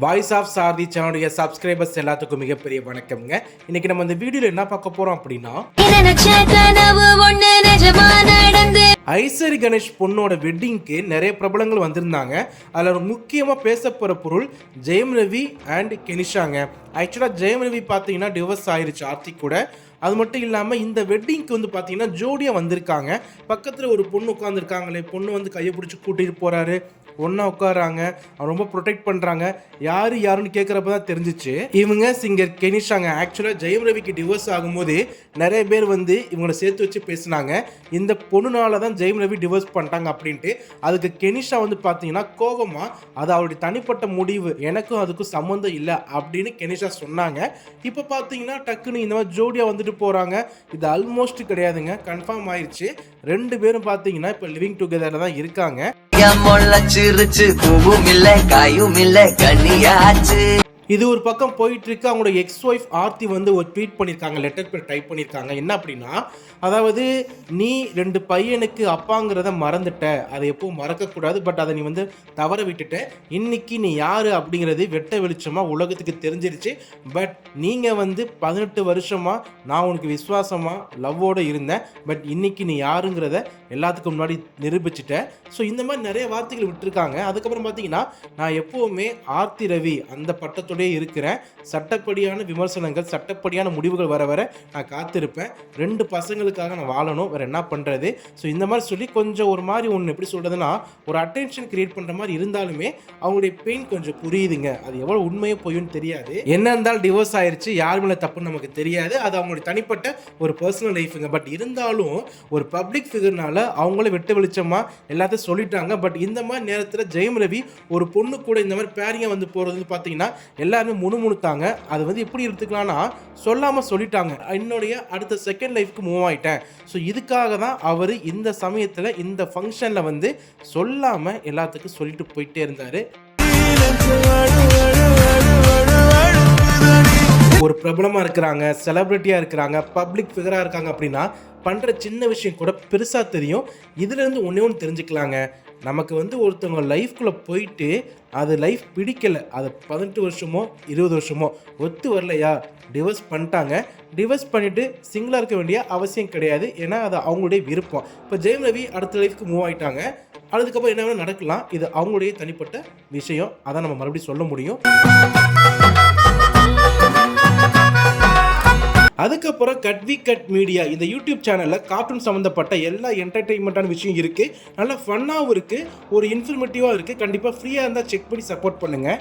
Voice of சாரதி சேனலுடைய subscribers எல்லாத்துக்கும் மிகப்பெரிய வணக்கம்ங்க. இன்னைக்கு நம்ம இந்த வீடியோல என்ன பார்க்க போறோம் அப்படின்னா, ஐசரி கணேஷ் பொண்ணோட வெட்டிங்க்கு நிறைய பிரபலங்கள் வந்திருந்தாங்க. அதில் முக்கியமாக பேச போகிற பொருள் ஜெயம் ரவி அண்ட் கெனிஷாங்க. ஆக்சுவலாக ஜெயம் ரவி பார்த்தீங்கன்னா டிவோர்ஸ் ஆயிருச்சு ஆர்த்தி கூட. அது மட்டும் இல்லாமல் இந்த வெட்டிங்க்கு வந்து பார்த்தீங்கன்னா ஜோடியாக வந்திருக்காங்க. பக்கத்தில் ஒரு பொண்ணு உட்காந்துருக்காங்களே, பொண்ணு வந்து கையை பிடிச்சி கூட்டிகிட்டு போகிறாரு, ஒன்றா உட்காராங்க, ரொம்ப ப்ரொடெக்ட் பண்ணுறாங்க. யாருன்னு கேட்குறப்ப தான் தெரிஞ்சிச்சு இவங்க சிங்கர் கெனிஷாங்க. ஆக்சுவலாக ஜெயம் ரவிக்கு டிவோர்ஸ் ஆகும்போது நிறைய பேர் வந்து இவங்களை சேர்த்து வச்சு பேசினாங்க, இந்த பொண்ணுனால தான் ஜெயம் ரவி டிவோர்ஸ் பண்ணிட்டாங்க அப்படின்ட்டு. அதுக்கு கெனிஷா வந்து பார்த்தீங்கன்னா கோபமாக, அது அவருடைய தனிப்பட்ட முடிவு, எனக்கும் அதுக்கும் சம்மந்தம் இல்லை அப்படின்னு கெனிஷா சொன்னாங்க. இப்போ பார்த்தீங்கன்னா டக்குன்னு இந்த மாதிரி ஜோடியாக வந்துட்டு போகிறாங்க. இது ஆல்மோஸ்ட் கிடையாதுங்க, கன்ஃபார்ம் ஆயிடுச்சு. ரெண்டு பேரும் பார்த்தீங்கன்னா இப்போ லிவிங் டுகெதரில் தான் இருக்காங்க. இது ஒரு பக்கம் போயிட்டு இருக்கு. அவங்களோட எக்ஸ் ஒய்ஃப் ஆர்த்தி வந்து ஒரு ட்வீட் பண்ணியிருக்காங்க, லெட்டர் பேர் டைப் பண்ணியிருக்காங்க. என்ன அப்படின்னா, அதாவது நீ 2 பையனுக்கு அப்பாங்கிறத மறந்துட்ட, அதை எப்பவும் மறக்கக்கூடாது, பட் அதை நீ வந்து தவற விட்டுட்ட. இன்னைக்கு நீ யாரு அப்படிங்கிறது வெட்ட வெளிச்சமா உலகத்துக்கு தெரிஞ்சிருச்சு. பட் நீங்கள் வந்து 18 வருஷமா நான் உனக்கு விசுவாசமா லவ்வோடு இருந்தேன், பட் இன்னைக்கு நீ யாருங்கிறத எல்லாத்துக்கும் முன்னாடி நிரூபிச்சுட்ட. ஸோ இந்த மாதிரி நிறைய வார்த்தைகள் விட்டுருக்காங்க. அதுக்கப்புறம் பார்த்தீங்கன்னா, நான் எப்போவுமே ஆர்த்தி ரவி அந்த பட்டத்தோட இருக்கிறேன். சட்டப்படியான விமர்சனங்கள், சட்டப்படியான முடிவுகள் வர வர நான் காத்திருப்பேன். 2 பசங்களுக்காக நான் வாழணும், வேற என்ன பண்றது. ஸோ இந்த மாதிரி சொல்லி கொஞ்சம் ஒரு மாதிரி ஒன்று எப்படி சொல்றதுன்னா, ஒரு அட்டென்ஷன் கிரியேட் பண்ற மாதிரி இருந்தாலுமே அவங்களுடைய பெயின் கொஞ்சம் புரியுதுங்க. அது எவ்வளவு உண்மையோ பொய்யும் தெரியாது. என்ன இருந்தாலும் டிவோர்ஸ் ஆயிருச்சு, யார் மேல தப்புன்னு நமக்கு தெரியாது. அது அவங்களுடைய தனிப்பட்ட ஒரு பர்சனல் லைஃபுங்க. பட் இருந்தாலும் ஒரு பப்ளிக் ஃபிகர்னால அவங்களே வெட்ட வெளிச்சமா எல்லாத்தையும் சொல்லிட்டாங்க. பட் இந்த மாதிரி நேரத்தில் ஜெயம் ரவி ஒரு பொண்ணு கூட இந்த மாதிரி பேரிங்க வந்து போறது பார்த்தீங்கன்னா எல்லாருமே முணுமுணுத்தாங்க. அது வந்து எப்படி எடுத்துக்கலாம்னா, சொல்லாமல் சொல்லிட்டாங்க, என்னுடைய அடுத்த செகண்ட் லைஃப்க்கு மூவ் ஆகிட்டேன். ஸோ இதுக்காக தான் அவர் இந்த சமயத்தில் இந்த ஃபங்க்ஷனில் வந்து சொல்லாமல் எல்லாத்துக்கும் சொல்லிட்டு போயிட்டே இருந்தார். ஒரு பிரபலமாக இருக்கிறாங்க, செலிபிரிட்டியாக இருக்கிறாங்க, பப்ளிக் ஃபிகராக இருக்காங்க அப்படின்னா பண்ணுற சின்ன விஷயம் கூட பெருசாக தெரியும். இதுலேருந்து ஒன்று தெரிஞ்சுக்கலாங்க. நமக்கு வந்து ஒருத்தவங்க லைஃப்குள்ளே போயிட்டு அது லைஃப் பிடிக்கலை, அது 18 வருஷமோ 20 வருஷமோ ஒத்து வரலையா, டிவோர்ஸ் பண்ணிட்டாங்க. டிவோர்ஸ் பண்ணிவிட்டு சிங்கிளாக இருக்க வேண்டிய அவசியம் கிடையாது. ஏன்னா அது அவங்களுடைய விருப்பம். இப்போ ஜெயம் ரவி அடுத்த லைஃப்க்கு மூவ் ஆகிட்டாங்க. அதுக்கப்புறம் என்ன வேணால் நடக்கலாம், இது அவங்களுடைய தனிப்பட்ட விஷயம். அதான் நம்ம மறுபடியும் சொல்ல முடியும். அதுக்கப்புறம் கட் மீடியா இந்த யூடியூப் சேனலில் கார்ட்டூன் சம்மந்தப்பட்ட எல்லா என்டர்டெயின்மெண்ட்டான விஷயம் இருக்குது. நல்லா ஃபன்னாகவும் இருக்குது, ஒரு இன்ஃபர்மேட்டிவாக இருக்குது. கண்டிப்பாக ஃப்ரீயாக இருந்தால் செக் பண்ணி சப்போர்ட் பண்ணுங்கள்.